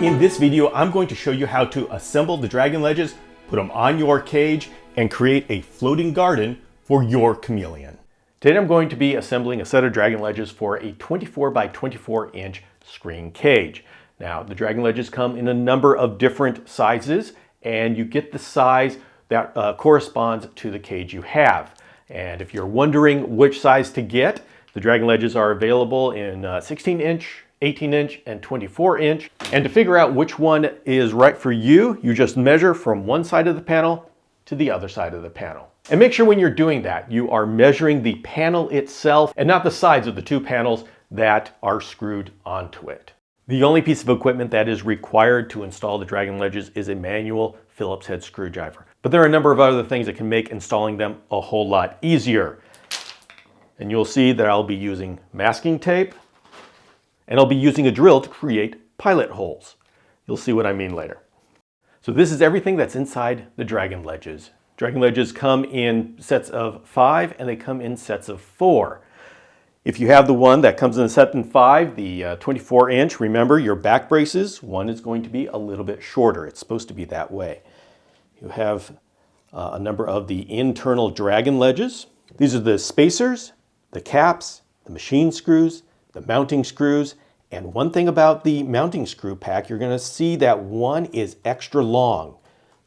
In this video, I'm going to show you how to assemble the Dragon Ledges, put them on your cage, and create a floating garden for your chameleon. Today I'm going to be assembling a set of Dragon Ledges for a 24 by 24 inch screen cage. Now, the Dragon Ledges come in a number of different sizes, and you get the size that corresponds to the cage you have. And if you're wondering which size to get, the Dragon Ledges are available in 16 inch, 18 inch, and 24 inch. And to figure out which one is right for you, you just measure from one side of the panel to the other side of the panel. And make sure when you're doing that, you are measuring the panel itself and not the sides of the two panels that are screwed onto it. The only piece of equipment that is required to install the Dragon Ledges is a manual Phillips head screwdriver. But there are a number of other things that can make installing them a whole lot easier. And you'll see that I'll be using masking tape, and I'll be using a drill to create pilot holes. You'll see what I mean later. So this is everything that's inside the Dragon Ledges. Dragon Ledges come in sets of 5 and they come in sets of 4. If you have the one that comes in a set in 5, the 24 inch, remember your back braces, one is going to be a little bit shorter. It's supposed to be that way. You have a number of the internal Dragon Ledges. These are the spacers, the caps, the machine screws, the mounting screws, and one thing about the mounting screw pack, you're going to see that one is extra long.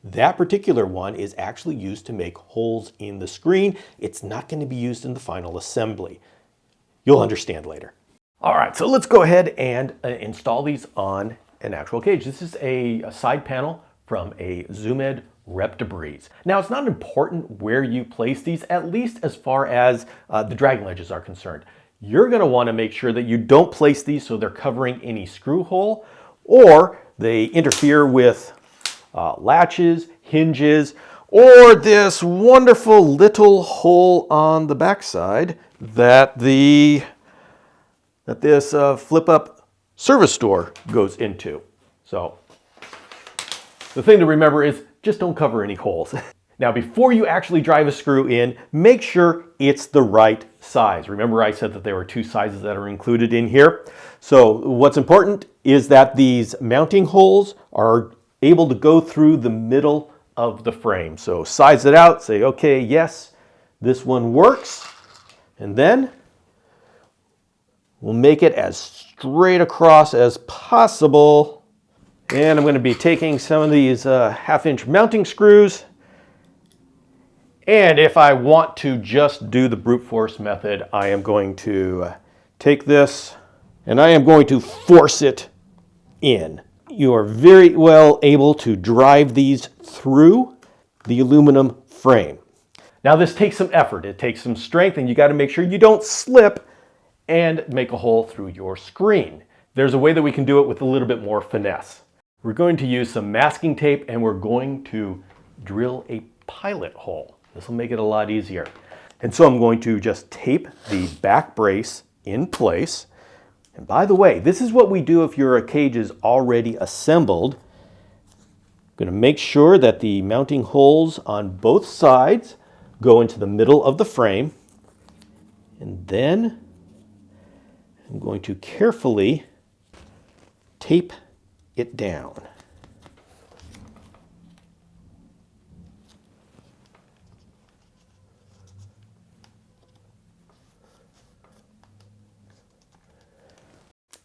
That particular one is actually used to make holes in the screen. It's not going to be used in the final assembly. You'll understand later. All right, so let's go ahead and install these on an actual cage. This is a side panel from a ZoomEd Rep Debris. Now, it's not important where you place these, at least as far as the Dragon Ledges are concerned. You're going to want to make sure that you don't place these so they're covering any screw hole or they interfere with latches, hinges, or this wonderful little hole on the backside that this flip-up service door goes into. So the thing to remember is just don't cover any holes. Now, before you actually drive a screw in, make sure it's the right size. Remember I said that there were two sizes that are included in here. So what's important is that these mounting holes are able to go through the middle of the frame. So size it out, say, okay, yes, this one works. And then we'll make it as straight across as possible. And I'm going to be taking some of these 1/2 inch mounting screws. And if I want to just do the brute force method, I am going to take this and I am going to force it in. You are very well able to drive these through the aluminum frame. Now this takes some effort, it takes some strength, and you got to make sure you don't slip and make a hole through your screen. There's a way that we can do it with a little bit more finesse. We're going to use some masking tape and we're going to drill a pilot hole. This will make it a lot easier. And so I'm going to just tape the back brace in place. And by the way, this is what we do if your cage is already assembled. I'm going to make sure that the mounting holes on both sides go into the middle of the frame. And then I'm going to carefully tape it down.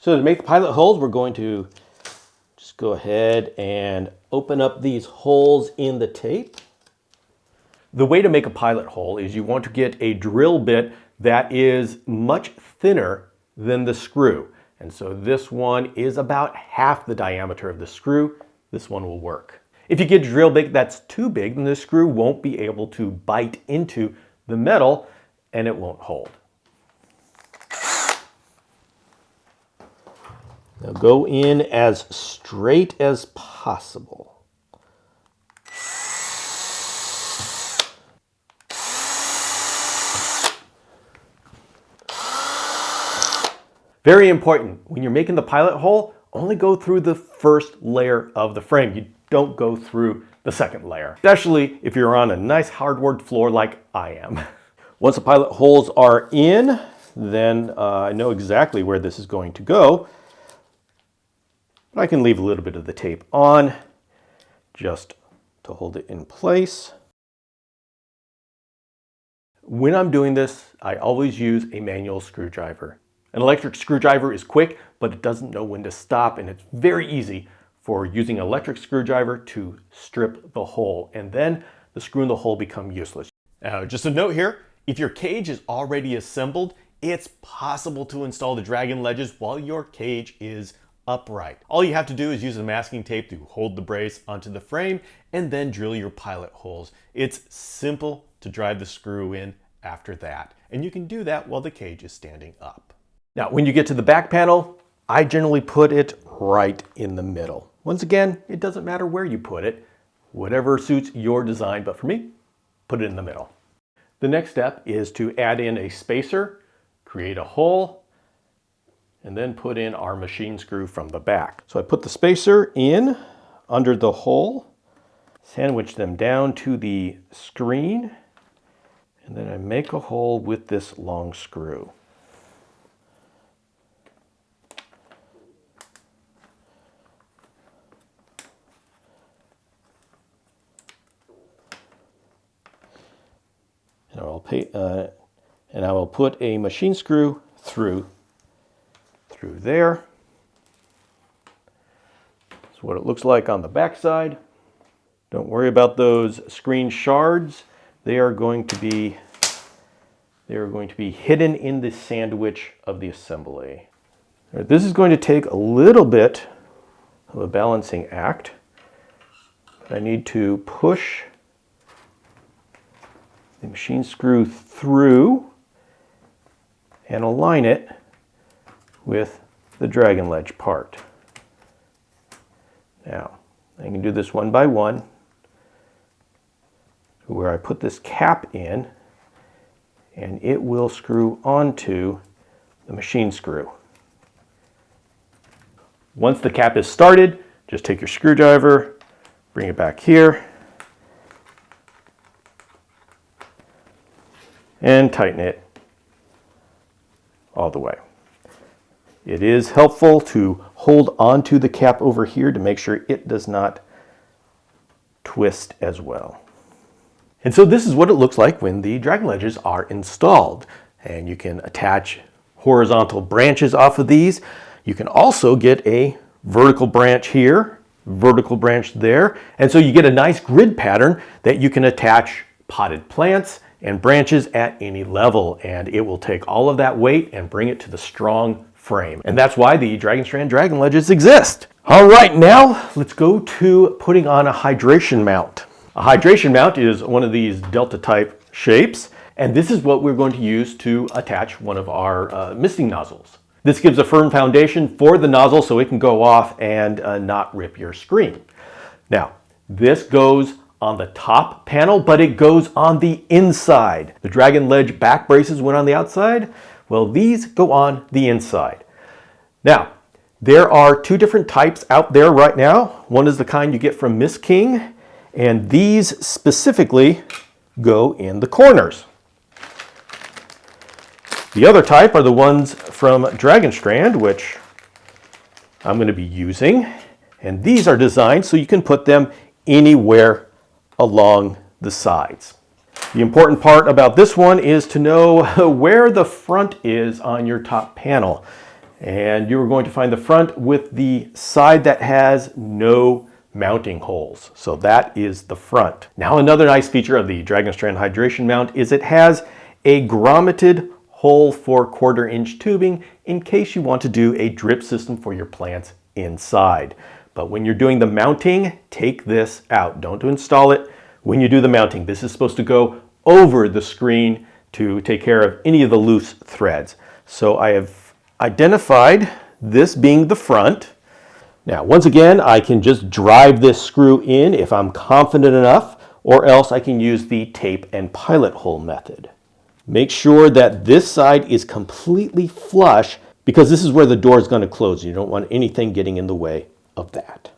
So to make the pilot holes, we're going to just go ahead and open up these holes in the tape. The way to make a pilot hole is you want to get a drill bit that is much thinner than the screw. And so this one is about half the diameter of the screw. This one will work. If you get a drill bit that's too big, then the screw won't be able to bite into the metal and it won't hold. Now go in as straight as possible. Very important, when you're making the pilot hole, only go through the first layer of the frame. You don't go through the second layer, especially if you're on a nice hardwood floor like I am. Once the pilot holes are in, then I know exactly where this is going to go. I can leave a little bit of the tape on just to hold it in place. When I'm doing this, I always use a manual screwdriver. An electric screwdriver is quick, but it doesn't know when to stop, and it's very easy for using an electric screwdriver to strip the hole, and then the screw and the hole become useless. Now, just a note here, if your cage is already assembled, it's possible to install the Dragon Ledges while your cage is upright. All you have to do is use the masking tape to hold the brace onto the frame and then drill your pilot holes. It's simple to drive the screw in after that, and you can do that while the cage is standing up. Now, when you get to the back panel, I generally put it right in the middle. Once again, it doesn't matter where you put it, whatever suits your design, but for me, put it in the middle. The next step is to add in a spacer, create a hole, and then put in our machine screw from the back. So I put the spacer in under the hole, sandwich them down to the screen, and then I make a hole with this long screw. And I will put a machine screw through there. That's what it looks like on the back side. Don't worry about those screen shards. They are going to be hidden in the sandwich of the assembly. This is going to take a little bit of a balancing act. I need to push the machine screw through and align it with the Dragon Ledge part. Now, I can do this one by one, where I put this cap in, and it will screw onto the machine screw. Once the cap is started, just take your screwdriver, bring it back here, and tighten it all the way. It is helpful to hold onto the cap over here to make sure it does not twist as well. And so this is what it looks like when the Dragon Ledges are installed. And you can attach horizontal branches off of these. You can also get a vertical branch here, vertical branch there. And so you get a nice grid pattern that you can attach potted plants and branches at any level, and it will take all of that weight and bring it to the strong frame. And that's why the Dragon Strand Dragon Ledges exist. All right, now let's go to putting on a hydration mount. A hydration mount is one of these delta type shapes, and this is what we're going to use to attach one of our misting nozzles. This gives a firm foundation for the nozzle so it can go off and not rip your screen. Now, this goes on the top panel, but it goes on the inside. The Dragon Ledge back braces went on the outside. Well, these go on the inside. Now, there are two different types out there right now. One is the kind you get from Miss King, and these specifically go in the corners. The other type are the ones from Dragon Strand, which I'm going to be using, and these are designed so you can put them anywhere along the sides. The important part about this one is to know where the front is on your top panel. And you're going to find the front with the side that has no mounting holes. So that is the front. Now, another nice feature of the Dragon Strand hydration mount is it has a grommeted hole for 1/4 inch tubing in case you want to do a drip system for your plants inside. But when you're doing the mounting, take this out. Don't install it when you do the mounting. This is supposed to go over the screen to take care of any of the loose threads. So I have identified this being the front. Now, once again, I can just drive this screw in if I'm confident enough, or else I can use the tape and pilot hole method. Make sure that this side is completely flush because this is where the door is going to close. You don't want anything getting in the way of that.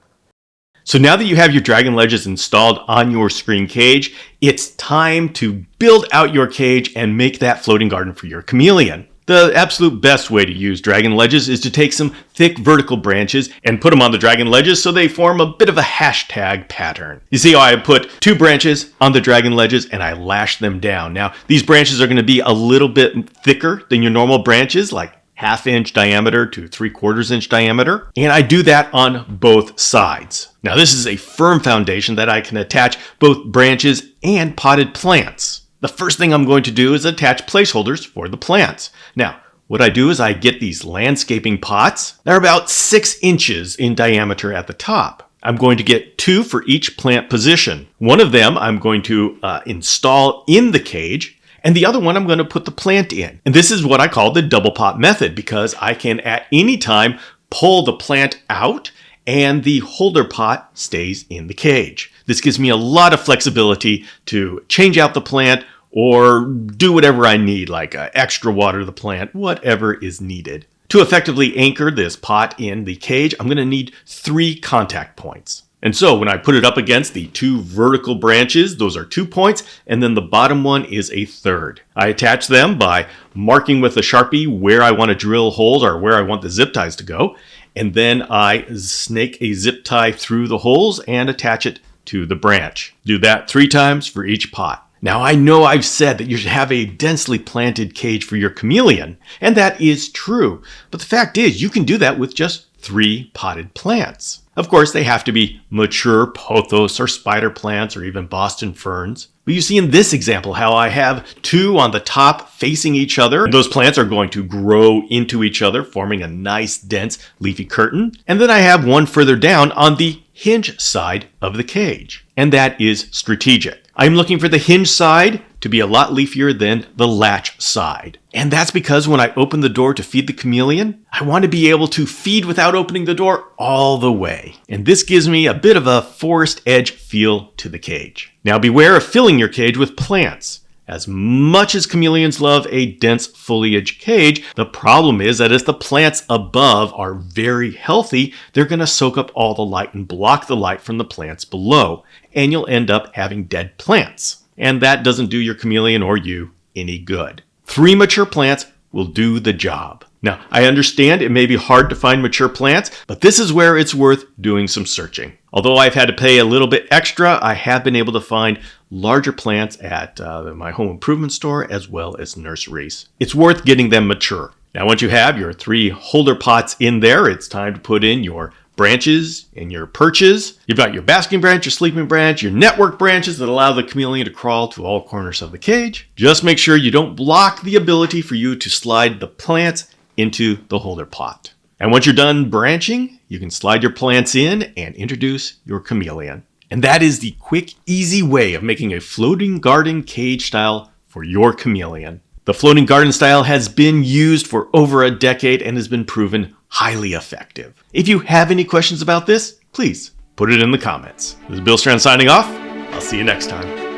So now that you have your Dragon Ledges installed on your screen cage, it's time to build out your cage and make that floating garden for your chameleon. The absolute best way to use dragon ledges is to take some thick vertical branches and put them on the dragon ledges so they form a bit of a hashtag pattern. You see how I put 2 branches on the dragon ledges and I lash them down. Now, these branches are going to be a little bit thicker than your normal branches, like 1/2 inch diameter to 3/4 inch diameter. And I do that on both sides. Now, this is a firm foundation that I can attach both branches and potted plants. The first thing I'm going to do is attach placeholders for the plants. Now, what I do is I get these landscaping pots. They're about 6 inches in diameter at the top. I'm going to get 2 for each plant position. One of them I'm going to install in the cage, and the other one I'm going to put the plant in. And this is what I call the double pot method, because I can at any time pull the plant out and the holder pot stays in the cage. This gives me a lot of flexibility to change out the plant or do whatever I need, like extra water the plant, whatever is needed. To effectively anchor this pot in the cage, I'm going to need 3 contact points. And so when I put it up against the 2 vertical branches, those are 2 points, and then the bottom one is a 3rd. I attach them by marking with a Sharpie where I want to drill holes or where I want the zip ties to go, and then I snake a zip tie through the holes and attach it to the branch. Do that 3 times for each pot. Now, I know I've said that you should have a densely planted cage for your chameleon, and that is true. But the fact is, you can do that with just 3 potted plants. Of course, they have to be mature pothos or spider plants or even Boston ferns. But you see in this example how I have 2 on the top facing each other. Those plants are going to grow into each other, forming a nice, dense, leafy curtain. And then I have 1 further down on the hinge side of the cage. And that is strategic. I'm looking for the hinge side to be a lot leafier than the latch side. And that's because when I open the door to feed the chameleon, I want to be able to feed without opening the door all the way. And this gives me a bit of a forest edge feel to the cage. Now beware of filling your cage with plants. As much as chameleons love a dense foliage cage, the problem is that if the plants above are very healthy, they're going to soak up all the light and block the light from the plants below, and you'll end up having dead plants. And that doesn't do your chameleon or you any good. 3 mature plants will do the job. Now, I understand it may be hard to find mature plants, but this is where it's worth doing some searching. Although I've had to pay a little bit extra, I have been able to find larger plants at my home improvement store as well as nurseries. It's worth getting them mature. Now, once you have your 3 holder pots in there, it's time to put in your branches and your perches. You've got your basking branch, your sleeping branch, your network branches that allow the chameleon to crawl to all corners of the cage. Just make sure you don't block the ability for you to slide the plants into the holder pot. And once you're done branching, you can slide your plants in and introduce your chameleon. And that is the quick, easy way of making a floating garden cage style for your chameleon. The floating garden style has been used for over a decade and has been proven highly effective. If you have any questions about this, please put it in the comments. This is Bill Strand signing off. I'll see you next time.